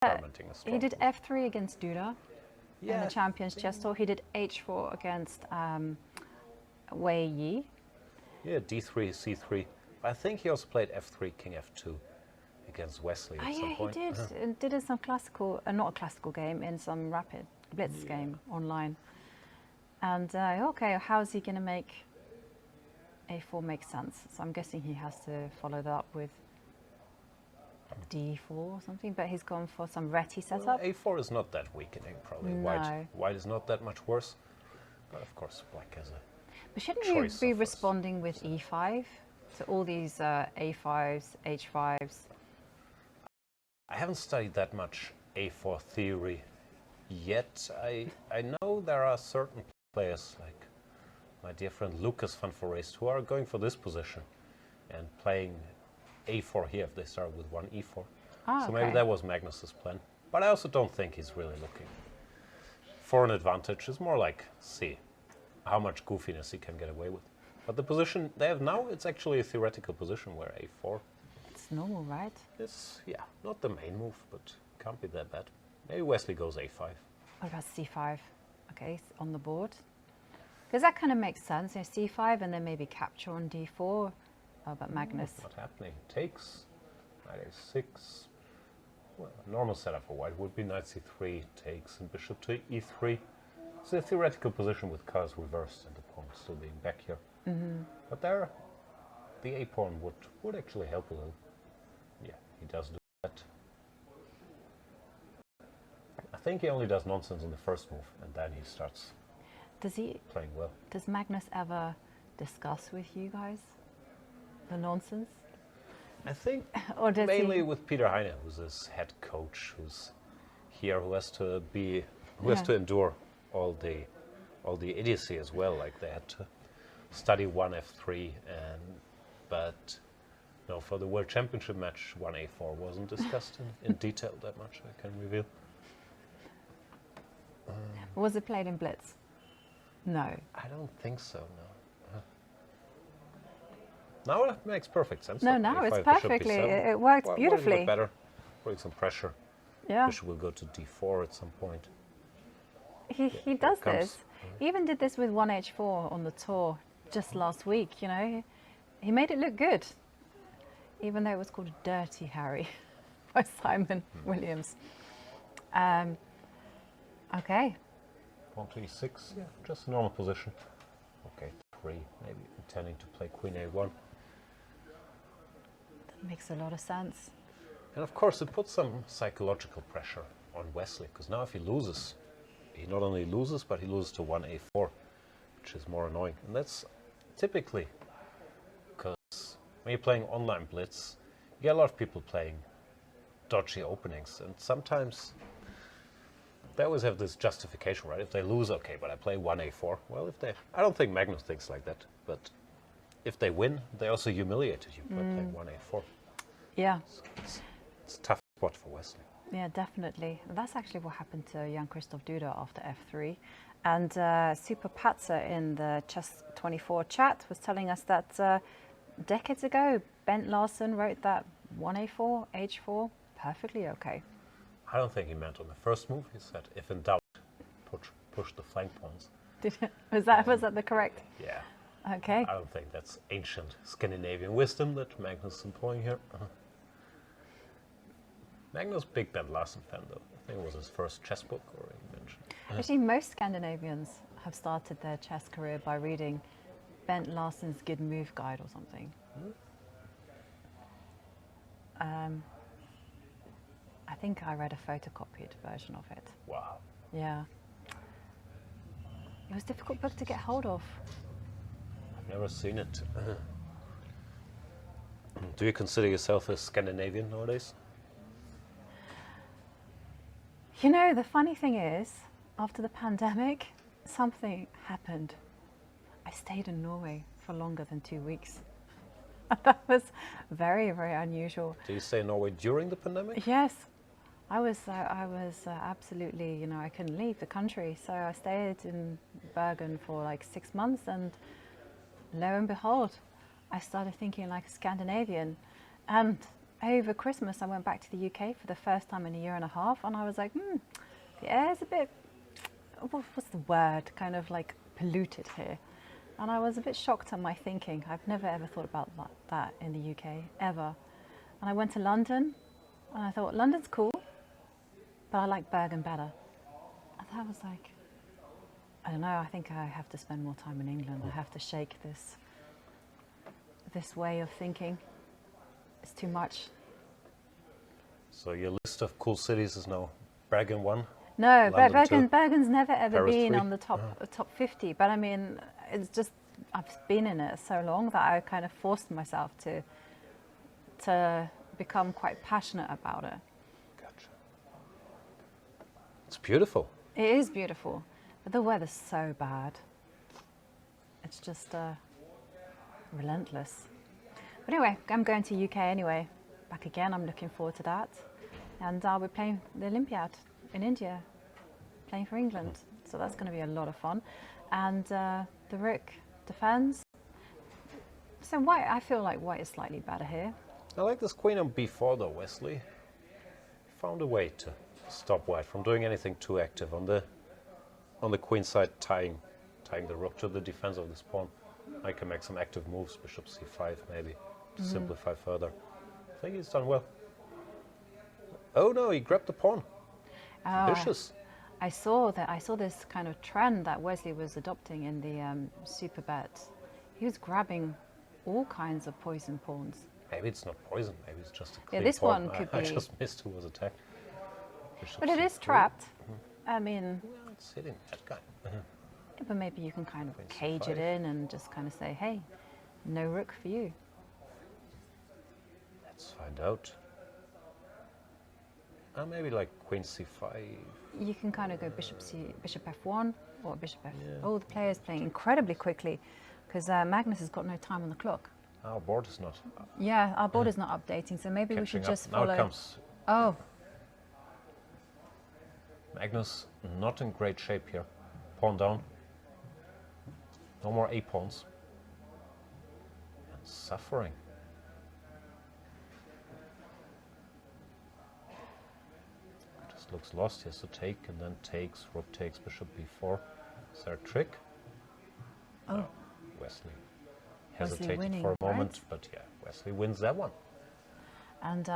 experimenting a strong he did move. f3 against Duda in the Champions Chess Tour. He did h4 against Wei. Yeah, d3, c3. I think he also played f3, king f2 against Wesley at some point. He did. And did in some classical, not a classical game, in some rapid BLITZ game online. And okay, how's he going to make a4 make sense? So I'm guessing he has to follow that up with d4 or something, but he's gone for some Reti setup. Well, a4 is not that weakening, probably. No. White is not that much worse. But of course, black has a But shouldn't you be responding with e5 to all these a5s, h5s? I haven't studied that much a4 theory yet. I know there are certain players, like my dear friend Lucas van Forest, who are going for this position and playing a4 here if they start with one e4. So maybe that was Magnus's plan. But I also don't think he's really looking for an advantage. It's more like, see how much goofiness he can get away with. But the position they have now, it's actually a theoretical position where a4... It's normal, right? It's, yeah, not the main move, but can't be that bad. Maybe Wesley goes a5. What about c5? Okay, on the board. Because that kind of makes sense. You know, c5 and then maybe capture on d4. Oh, but Magnus. Not happening. Takes. Knight a6. Well, a normal setup for white would be knight c3, takes, and bishop to e3. It's a theoretical position with cards reversed and the pawn still being back here. But there, the a pawn would actually help a little. Yeah, he does do that. I think he only does nonsense in the first move, and then he starts playing well. Does Magnus ever discuss with you guys the nonsense? I think Or does mainly with Peter Heine, who's his head coach, who's here, who has to endure all the idiocy as well. Like they had to study 1f3, but no, for the World Championship match, 1a4 wasn't discussed in detail that much. I can reveal. Was it played in BLITZ? No. I don't think so. No. Now it makes perfect sense. No, now it's perfectly. It works beautifully. Better, putting some pressure. Yeah. Bishop will go to d4 at some point. He does this. He even did this with 1h4 on the tour just last week. You know, he made it look good, even though it was called Dirty Harry by Simon Williams. Okay. Pawn to e6, yeah, just a normal position. Okay, 3, maybe intending to play queen a1. That makes a lot of sense. And of course it puts some psychological pressure on Wesley, because now if he loses, he not only loses, but he loses to 1a4, which is more annoying. And that's typically because when you're playing online BLITZ, you get a lot of people playing dodgy openings, and sometimes they always have this justification, right? If they lose, okay, but I play 1a4. Well, I don't think Magnus thinks like that, but if they win, they also humiliated you by playing 1a4. Yeah. So it's a tough spot for Wesley. Yeah, definitely. That's actually what happened to Jan-Christoph Duda after f3. And Super Patzer in the Chess24 chat was telling us that decades ago, Bent Larsen wrote that 1a4, h4, perfectly okay. I don't think he meant on the first move. He said, if in doubt, push the flank pawns. Was that the correct? Yeah. Okay. I don't think that's ancient Scandinavian wisdom that Magnus is employing here. Magnus, big Bent Larsen fan, though. I think it was his first chess book, or he mentioned. Actually, most Scandinavians have started their chess career by reading Bent Larsen's Good Move Guide or something. I think I read a photocopied version of it. Wow. Yeah. It was a difficult book to get hold of. I've never seen it. Do you consider yourself a Scandinavian nowadays? You know, the funny thing is, after the pandemic, something happened. I stayed in Norway for longer than 2 weeks. That was very, very unusual. Did you stay in Norway during the pandemic? Yes. I was absolutely, you know, I couldn't leave the country. So I stayed in Bergen for like 6 months, and lo and behold, I started thinking like a Scandinavian. And over Christmas I went back to the UK for the first time in a year and a half, and I was like, the air's a bit, what's the word, kind of like polluted here. And I was a bit shocked at my thinking. I've never ever thought about that in the UK, ever. And I went to London, and I thought, London's cool, but I like Bergen better. And I was like, I don't know, I think I have to spend more time in England. I have to shake this way of thinking. It's too much. So your list of cool cities is now Bergen 1? No, London 2, Bergen's never ever Paris been 3. on the top 50. But I mean, it's just, I've been in it so long that I kind of forced myself to become quite passionate about it. Gotcha. It's beautiful. It is beautiful, but the weather's so bad. It's just relentless. But anyway, I'm going to UK anyway. Back again, I'm looking forward to that. And I'll be playing the Olympiad in India, playing for England. So that's going to be a lot of fun. And the Rook defends. So white, I feel like white is slightly better here. I like this queen on b4 though, Wesley. Found a way to stop white from doing anything too active on the queen side, tying the rook to the defense of this pawn. I can make some active moves, bishop c5 maybe, to simplify further. I think he's done well. Oh no, he grabbed the pawn. Vicious. I saw this kind of trend that Wesley was adopting in the super bet. He was grabbing all kinds of poison pawns. Maybe it's not poison, maybe it's just a clean Yeah, this pawn. one could I be. just missed who was attacked. Bishop But it is c3. trapped. I mean, Well, it's hitting that guy. but maybe you can kind of Queen cage c5. it in and just kind of say, hey, no rook for you. Let's find out. Maybe like queen c5. You can kind of go bishop f1 or bishop f. Yeah. Oh, the player's playing incredibly quickly because Magnus has got no time on the clock. Our board is not Yeah, our board is not updating, so maybe we should catching just up. follow. Now it comes. Oh, Magnus not in great shape here. Pawn down. No more a pawns. And suffering. Just looks lost. He has to take and then takes. Rook takes. Bishop b4. Is there a trick? oh. No. Wesley hesitated winning, for a moment, right? but yeah, Wesley wins that one. And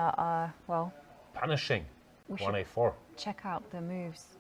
well, Punishing. we 1a4. check out the moves.